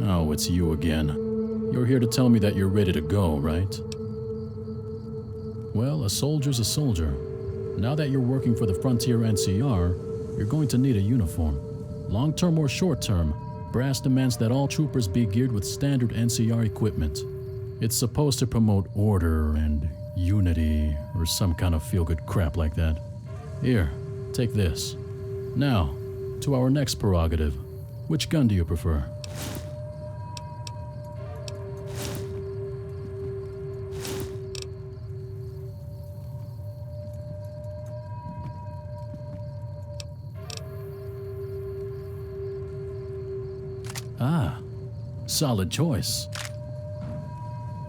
Oh, it's you again. You're here to tell me that you're ready to go, right? Well, a soldier's a soldier. Now that you're working for the Frontier NCR, you're going to need a uniform. Long-term or short-term, Brass demands that all troopers be geared with standard NCR equipment. It's supposed to promote order and unity or some kind of feel-good crap like that. Here, take this. Now, to our next prerogative. Which gun do you prefer? Ah, solid choice.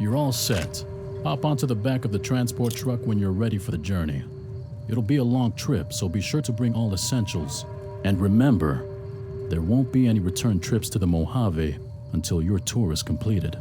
You're all set. Hop onto the back of the transport truck when you're ready for the journey. It'll be a long trip, so be sure to bring all essentials. And remember, there won't be any return trips to the Mojave until your tour is completed.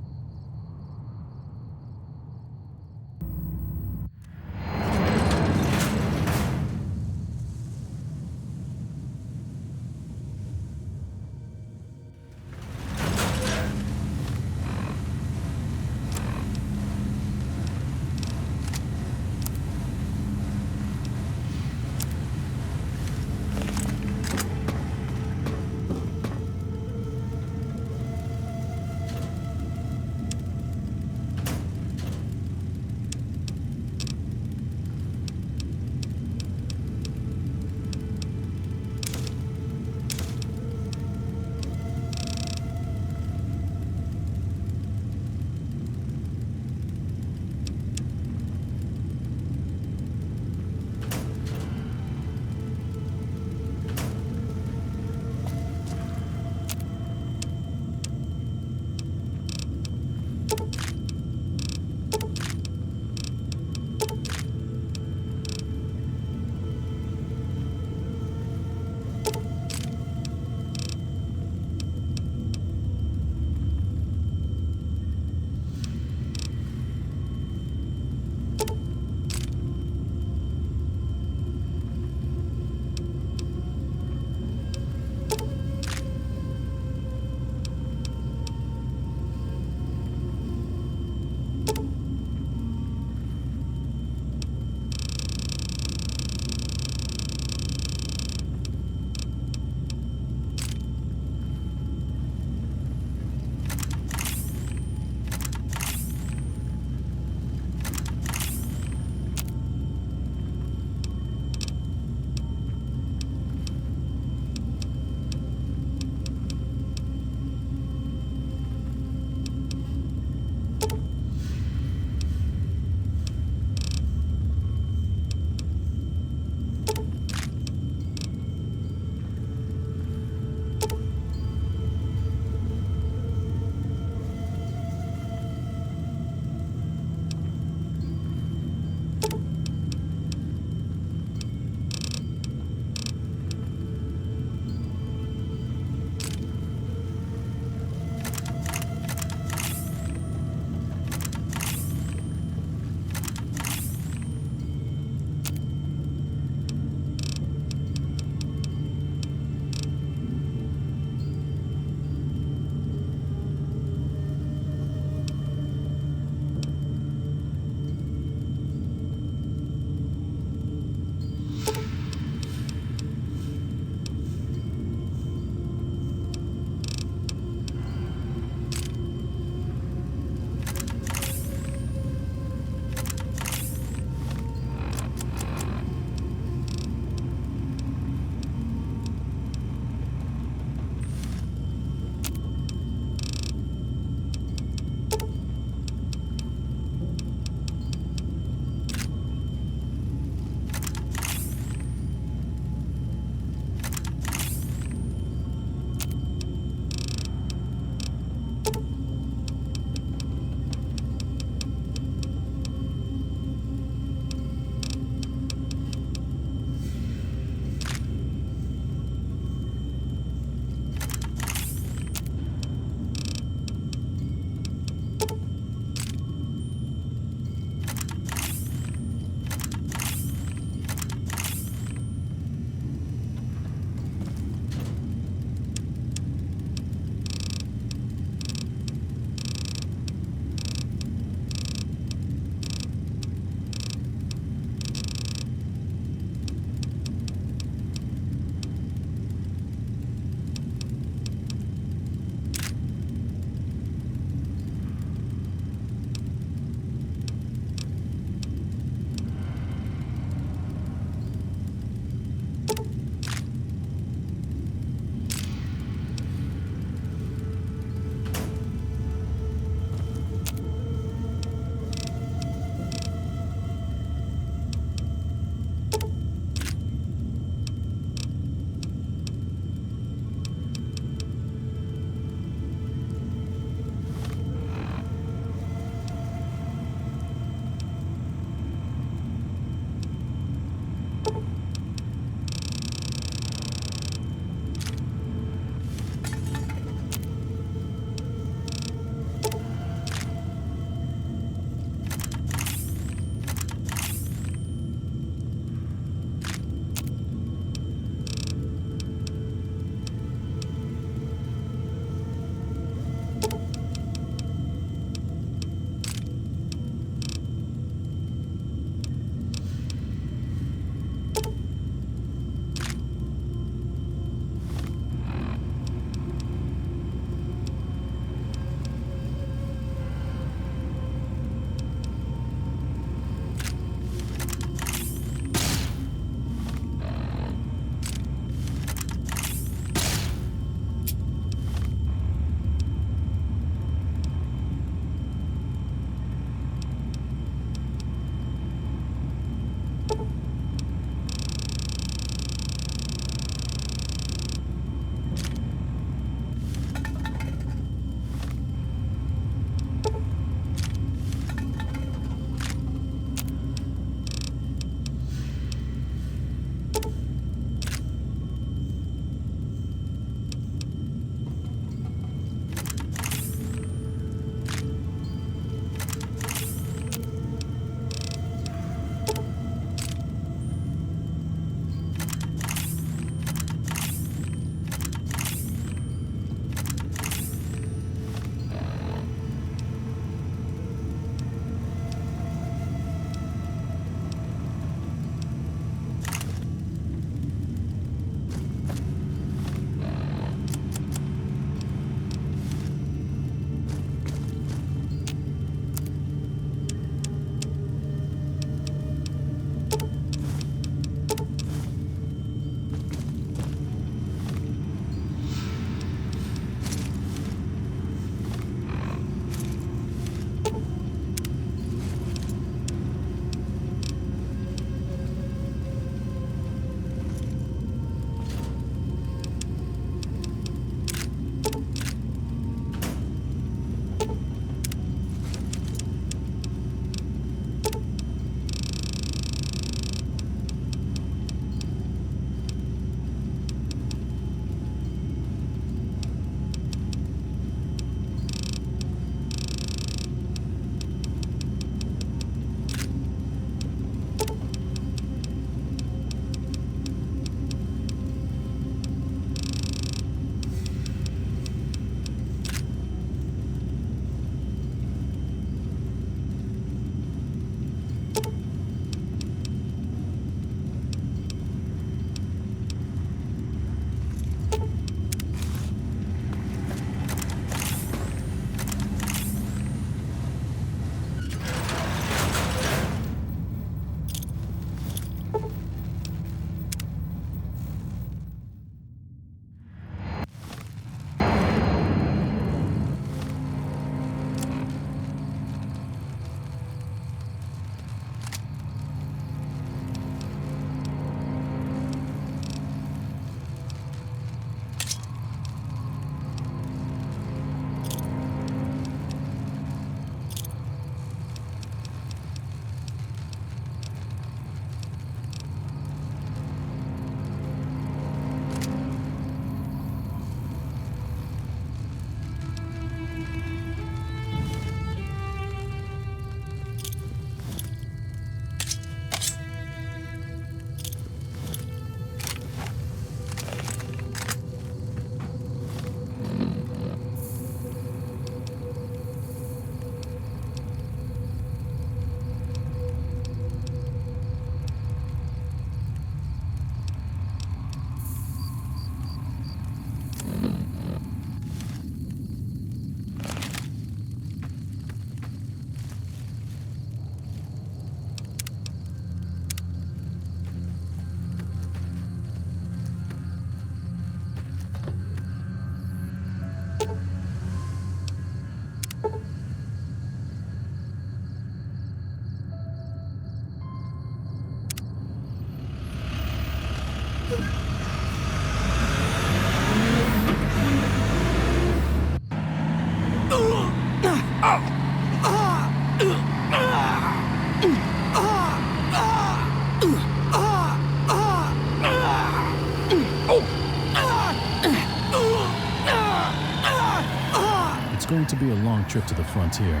long trip to the frontier.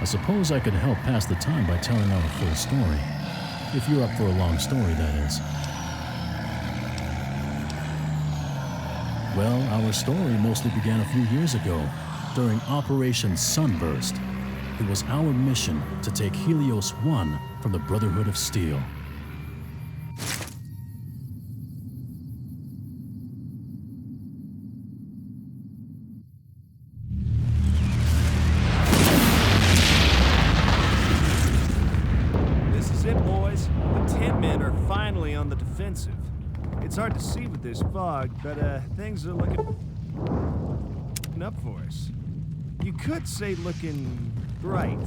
I suppose I could help pass the time by telling out a full story. If you're up for a long story, that is. Well, our story mostly began a few years ago, during Operation Sunburst. It was our mission to take Helios 1 from the Brotherhood of Steel. This is it, boys. The Tin Men are finally on the defensive. It's hard to see with this fog, but things are looking up for us. You could say looking bright.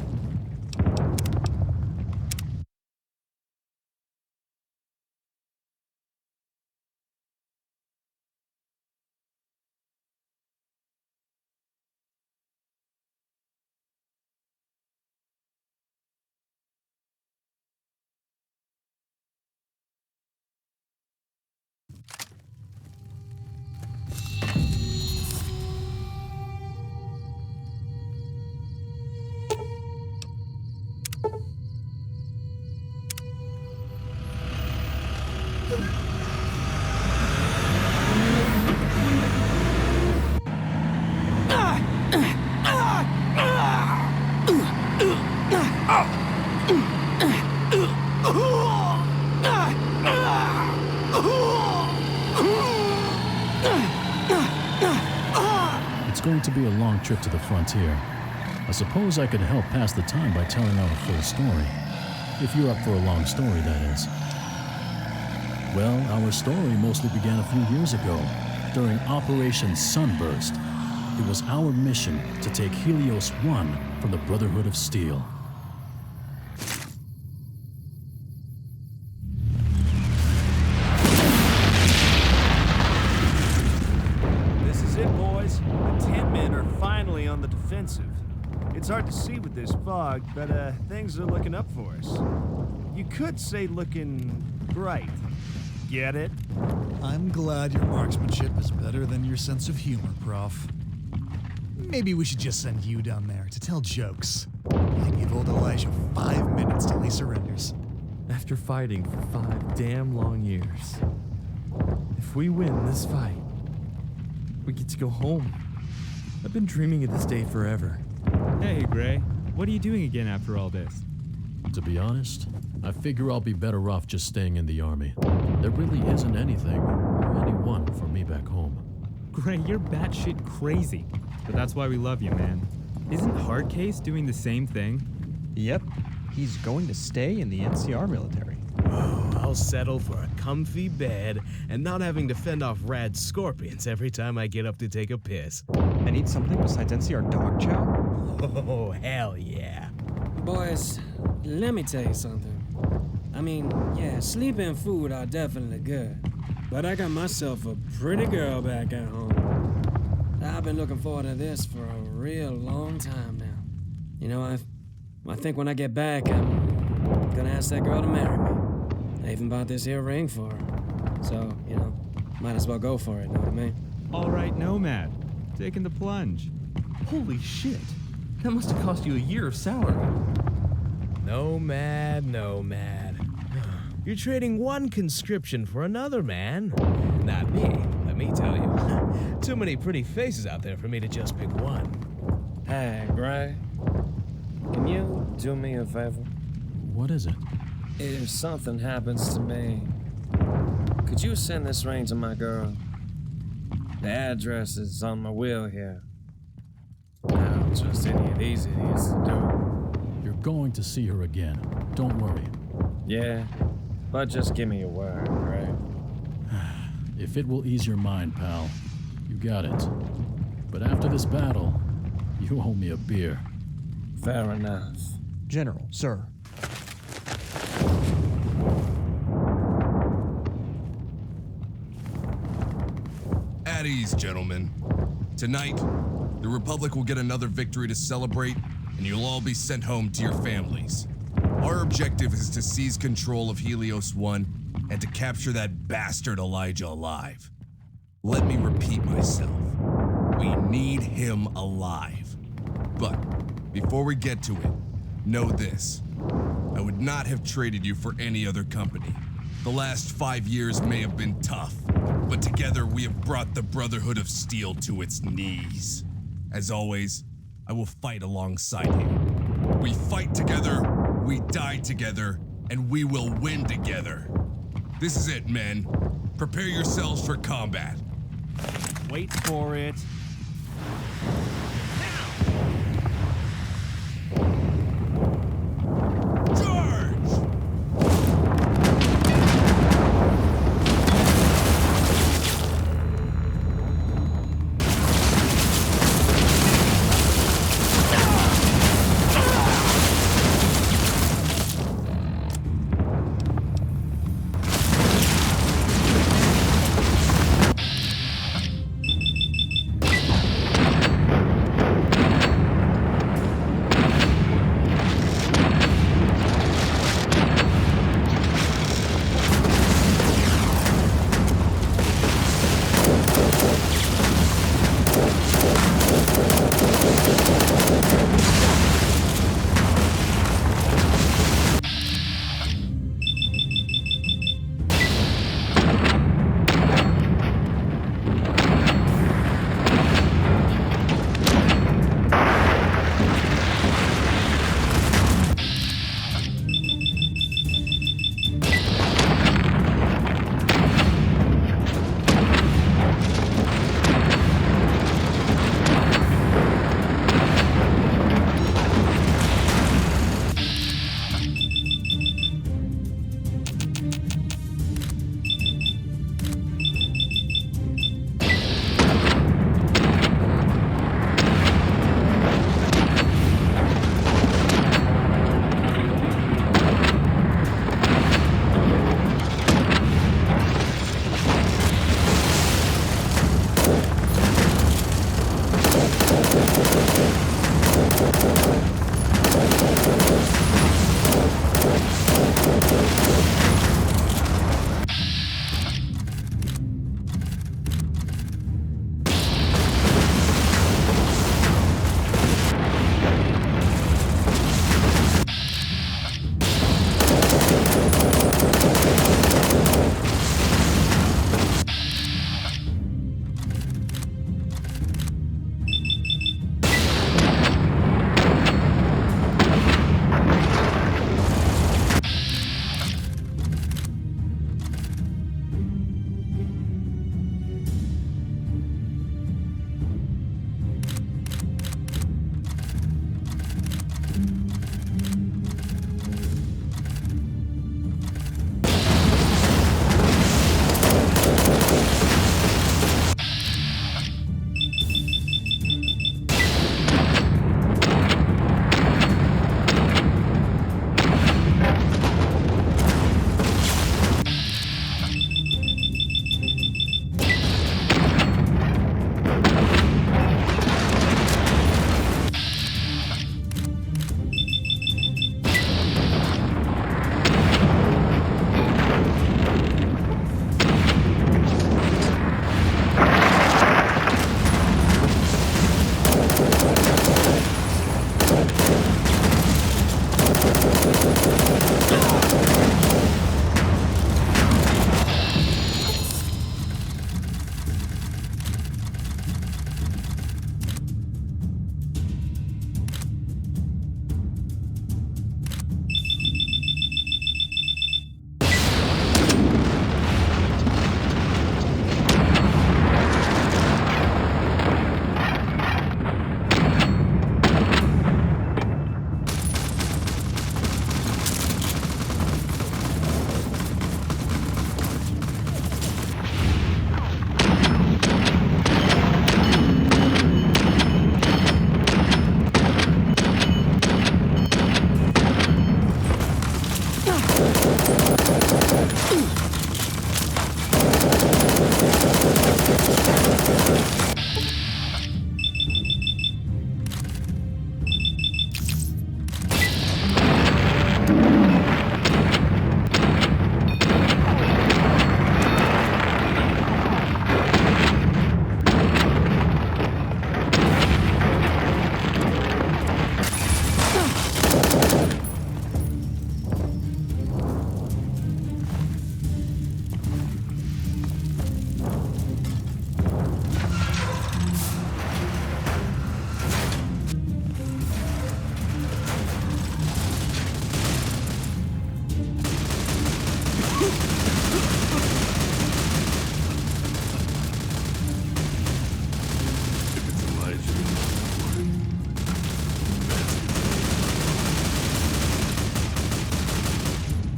It's going to be a long trip to the frontier. I suppose I could help pass the time by telling out a full story. If you're up for a long story, that is. Well, our story mostly began a few years ago, during Operation Sunburst. It was our mission to take Helios 1 from the Brotherhood of Steel. This is it, boys. The Tin Men are finally on the defensive. It's hard to see with this fog, but things are looking up for us. You could say looking bright. Get it? I'm glad your marksmanship is better than your sense of humor, Prof. Maybe we should just send you down there to tell jokes. And give old Elijah 5 minutes till he surrenders. After fighting for 5 damn long years, if we win this fight, we get to go home. I've been dreaming of this day forever. Hey, Gray. What are you doing again after all this? To be honest, I figure I'll be better off just staying in the army. There really isn't anything or anyone for me back home. Gray, you're batshit crazy. But that's why we love you, man. Isn't Hardcase doing the same thing? Yep, he's going to stay in the NCR military. Oh, I'll settle for a comfy bed and not having to fend off rad scorpions every time I get up to take a piss. I need something besides NCR dog chow? Oh, hell yeah. Boys, let me tell you something. I mean, yeah, sleep and food are definitely good, but I got myself a pretty girl back at home. I've been looking forward to this for a real long time now. You know, I think when I get back, I'm gonna ask that girl to marry me. I even bought this here ring for her. So, you know, might as well go for it, know what I mean? All right, Nomad. Taking the plunge. Holy shit. That must have cost you a year of salary. Nomad. You're trading one conscription for another, man. Not me, let me tell you. Too many pretty faces out there for me to just pick one. Hey, Gray, can you do me a favor? What is it? If something happens to me, could you send this ring to my girl? The address is on my wheel here. I don't trust any of these idiots to do it. You're going to see her again. Don't worry. Yeah, but just give me your word, right? If it will ease your mind, pal, you got it. But after this battle, you owe me a beer. Fair enough. General, sir. At ease, gentlemen. Tonight, the Republic will get another victory to celebrate, and you'll all be sent home to your families. Our objective is to seize control of Helios 1 and to capture that bastard Elijah alive. Let me repeat myself. We need him alive. But before we get to it, know this. I would not have traded you for any other company. The last 5 years may have been tough, but together we have brought the Brotherhood of Steel to its knees. As always, I will fight alongside you. We fight together, we die together, and we will win together. This is it, men. Prepare yourselves for combat. Wait for it. Charge!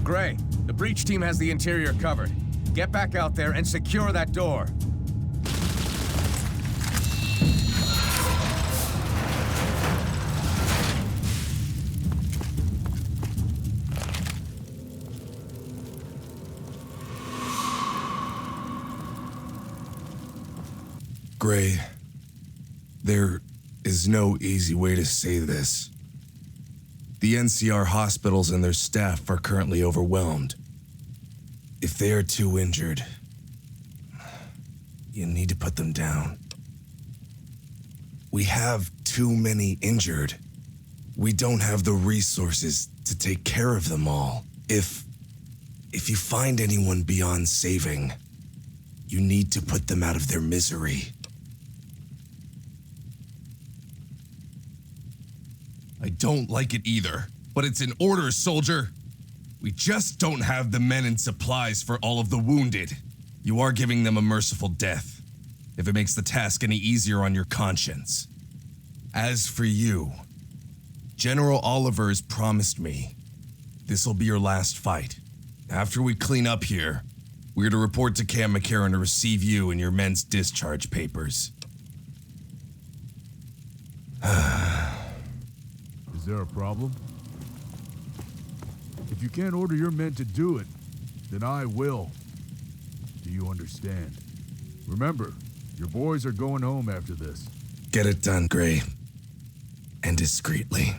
Gray, the breach team has the interior covered. Get back out there and secure that door. Gray, there is no easy way to say this. The NCR hospitals and their staff are currently overwhelmed. If they are too injured, you need to put them down. We have too many injured. We don't have the resources to take care of them all. If you find anyone beyond saving, you need to put them out of their misery. I don't like it either, but it's an order, soldier. We just don't have the men and supplies for all of the wounded. You are giving them a merciful death, if it makes the task any easier on your conscience. As for you, General Oliver has promised me this'll be your last fight. After we clean up here, we're to report to Camp McCarran to receive you and your men's discharge papers. Is there a problem? If you can't order your men to do it, then I will. Do you understand? Remember, your boys are going home after this. Get it done, Gray. And discreetly.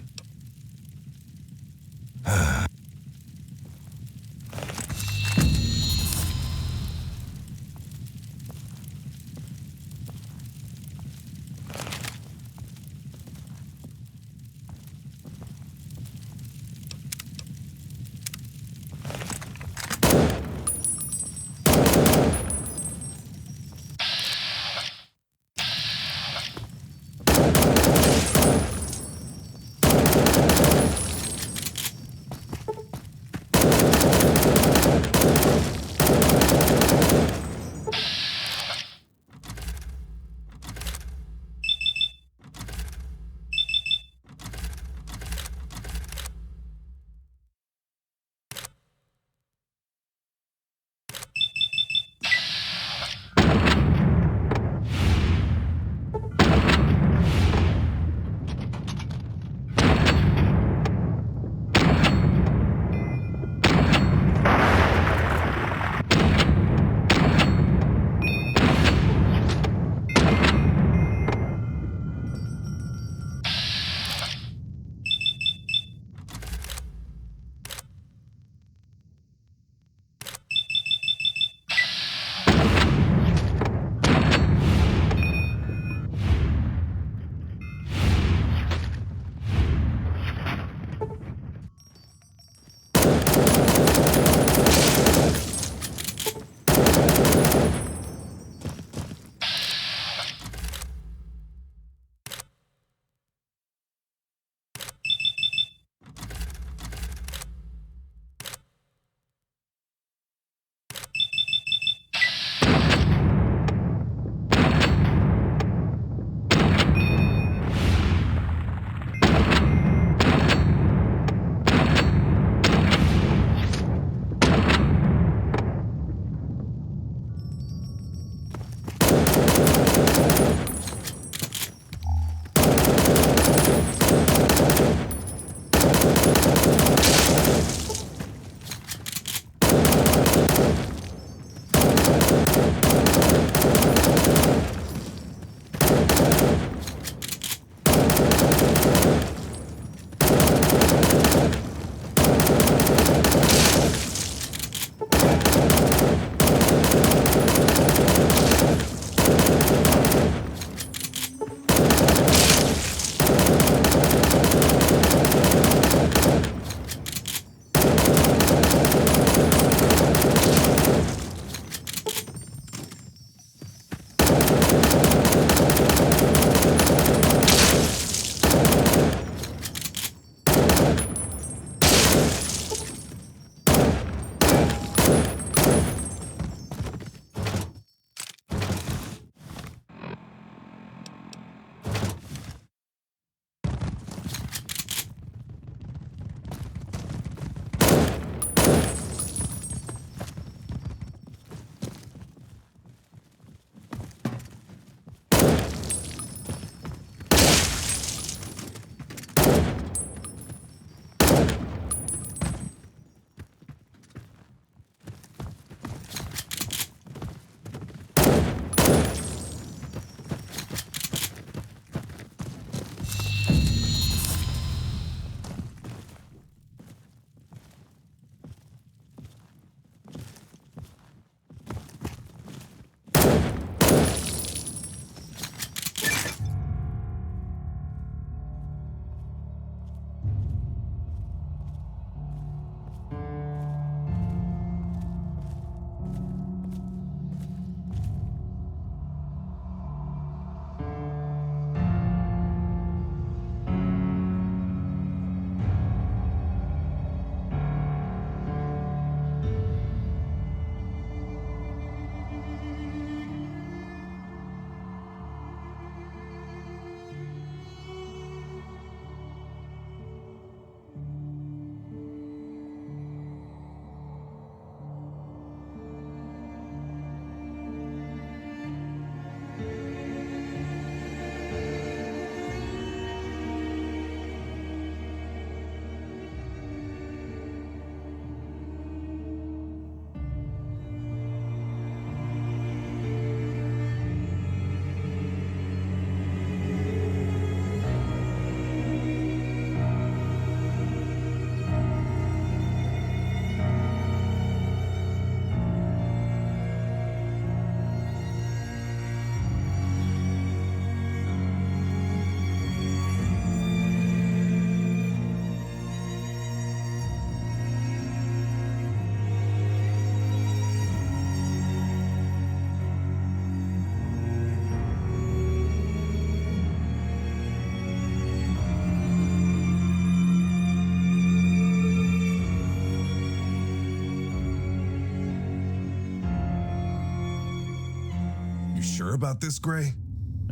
sure about this, Gray?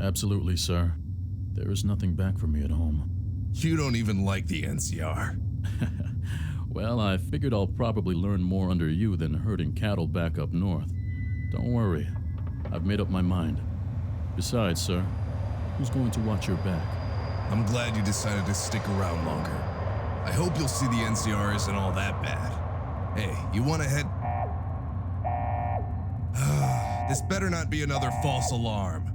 Absolutely, sir. There is nothing back for me at home. You don't even like the NCR. Well, I figured I'll probably learn more under you than herding cattle back up north. Don't worry. I've made up my mind. Besides, sir, who's going to watch your back? I'm glad you decided to stick around longer. I hope you'll see the NCR isn't all that bad. Hey, you want to head... This better not be another false alarm.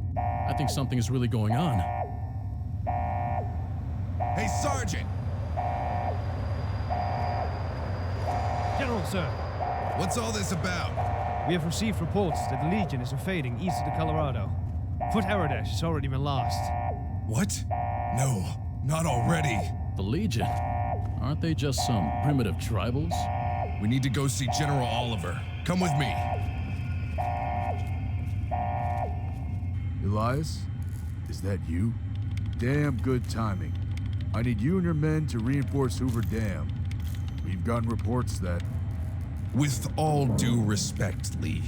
I think something is really going on. Hey, Sergeant! General, sir. What's all this about? We have received reports that the Legion is invading east of the Colorado. Fort Aradesh has already been lost. What? No, not already. The Legion? Aren't they just some primitive tribals? We need to go see General Oliver. Come with me. Elias? Is that you? Damn good timing. I need you and your men to reinforce Hoover Dam. We've gotten reports that... With all due respect, Lee,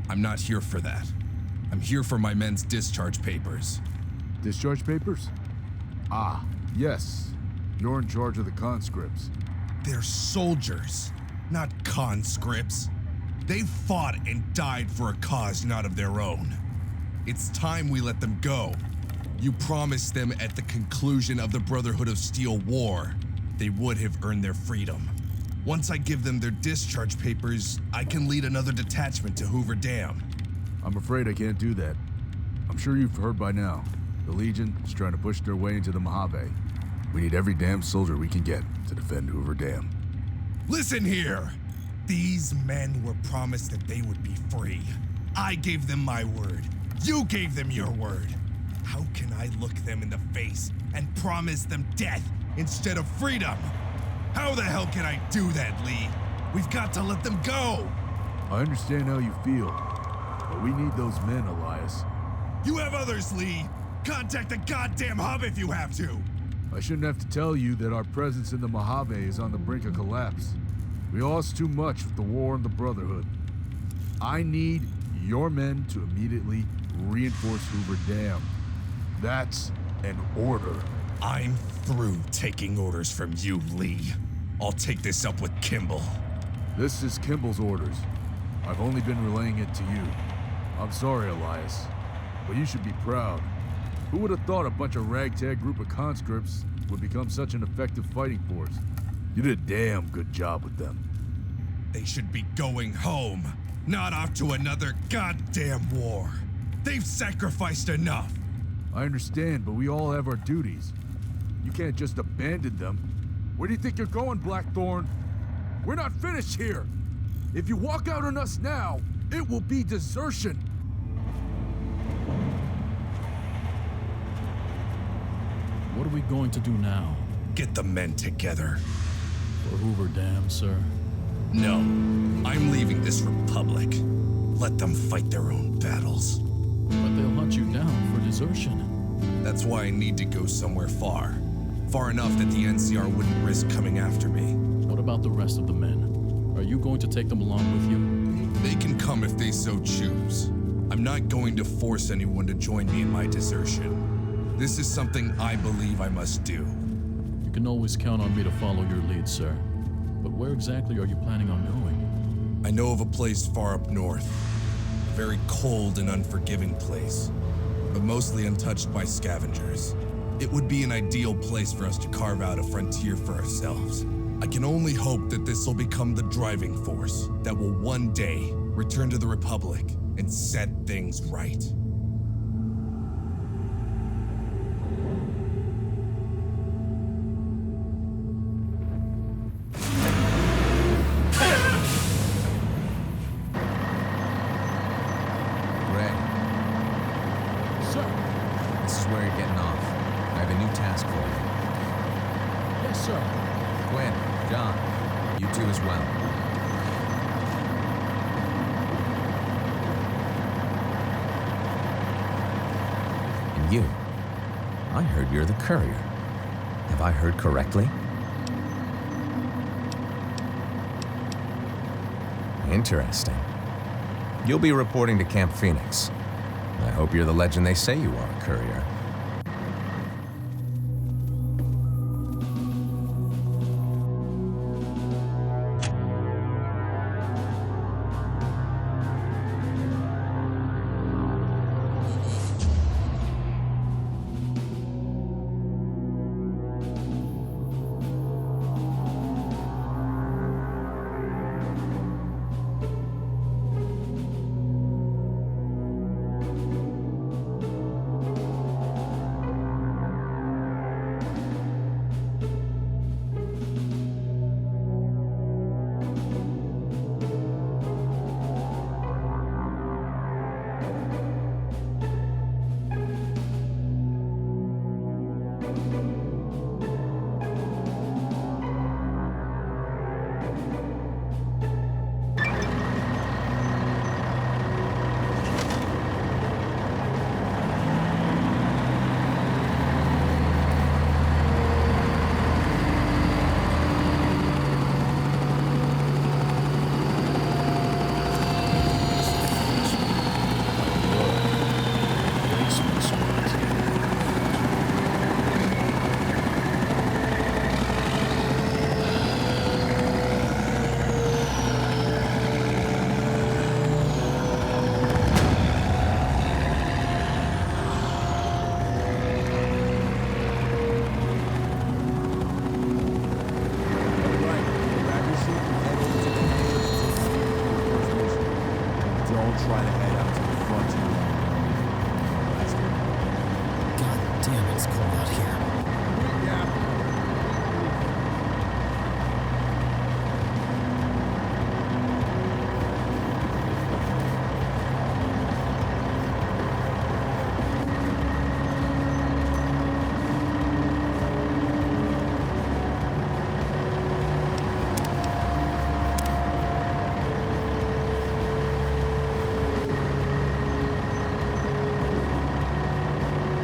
I'm not here for that. I'm here for my men's discharge papers. Discharge papers? Ah, yes. You're in charge of the conscripts. They're soldiers, not conscripts. They fought and died for a cause not of their own. It's time we let them go. You promised them at the conclusion of the Brotherhood of Steel war, they would have earned their freedom. Once I give them their discharge papers, I can lead another detachment to Hoover Dam. I'm afraid I can't do that. I'm sure you've heard by now. The Legion is trying to push their way into the Mojave. We need every damn soldier we can get to defend Hoover Dam. Listen here! These men were promised that they would be free. I gave them my word. You gave them your word. How can I look them in the face and promise them death instead of freedom? How the hell can I do that, Lee? We've got to let them go! I understand how you feel, but we need those men, Elias. You have others, Lee! Contact the goddamn hub if you have to! I shouldn't have to tell you that our presence in the Mojave is on the brink of collapse. We lost too much with the war and the Brotherhood. I need your men to immediately reinforce Hoover Dam. That's an order. I'm through taking orders from you, Lee. I'll take this up with Kimball. This is Kimball's orders. I've only been relaying it to you. I'm sorry, Elias, but you should be proud. Who would have thought a bunch of ragtag group of conscripts would become such an effective fighting force? You did a damn good job with them. They should be going home, not off to another goddamn war. They've sacrificed enough. I understand, but we all have our duties. You can't just abandon them. Where do you think you're going, Blackthorn? We're not finished here. If you walk out on us now, it will be desertion. What are we going to do now? Get the men together. For Hoover Dam, sir? No, I'm leaving this republic. Let them fight their own battles. But they'll hunt you down for desertion. That's why I need to go somewhere far. Far enough that the NCR wouldn't risk coming after me. What about the rest of the men? Are you going to take them along with you? They can come if they so choose. I'm not going to force anyone to join me in my desertion. This is something I believe I must do. You can always count on me to follow your lead, sir. But where exactly are you planning on going? I know of a place far up north. A very cold and unforgiving place, but mostly untouched by scavengers. It would be an ideal place for us to carve out a frontier for ourselves. I can only hope that this will become the driving force that will one day return to the Republic and set things right. You're the courier. Have I heard correctly? Interesting. You'll be reporting to Camp Phoenix. I hope you're the legend they say you are, courier. Don't try to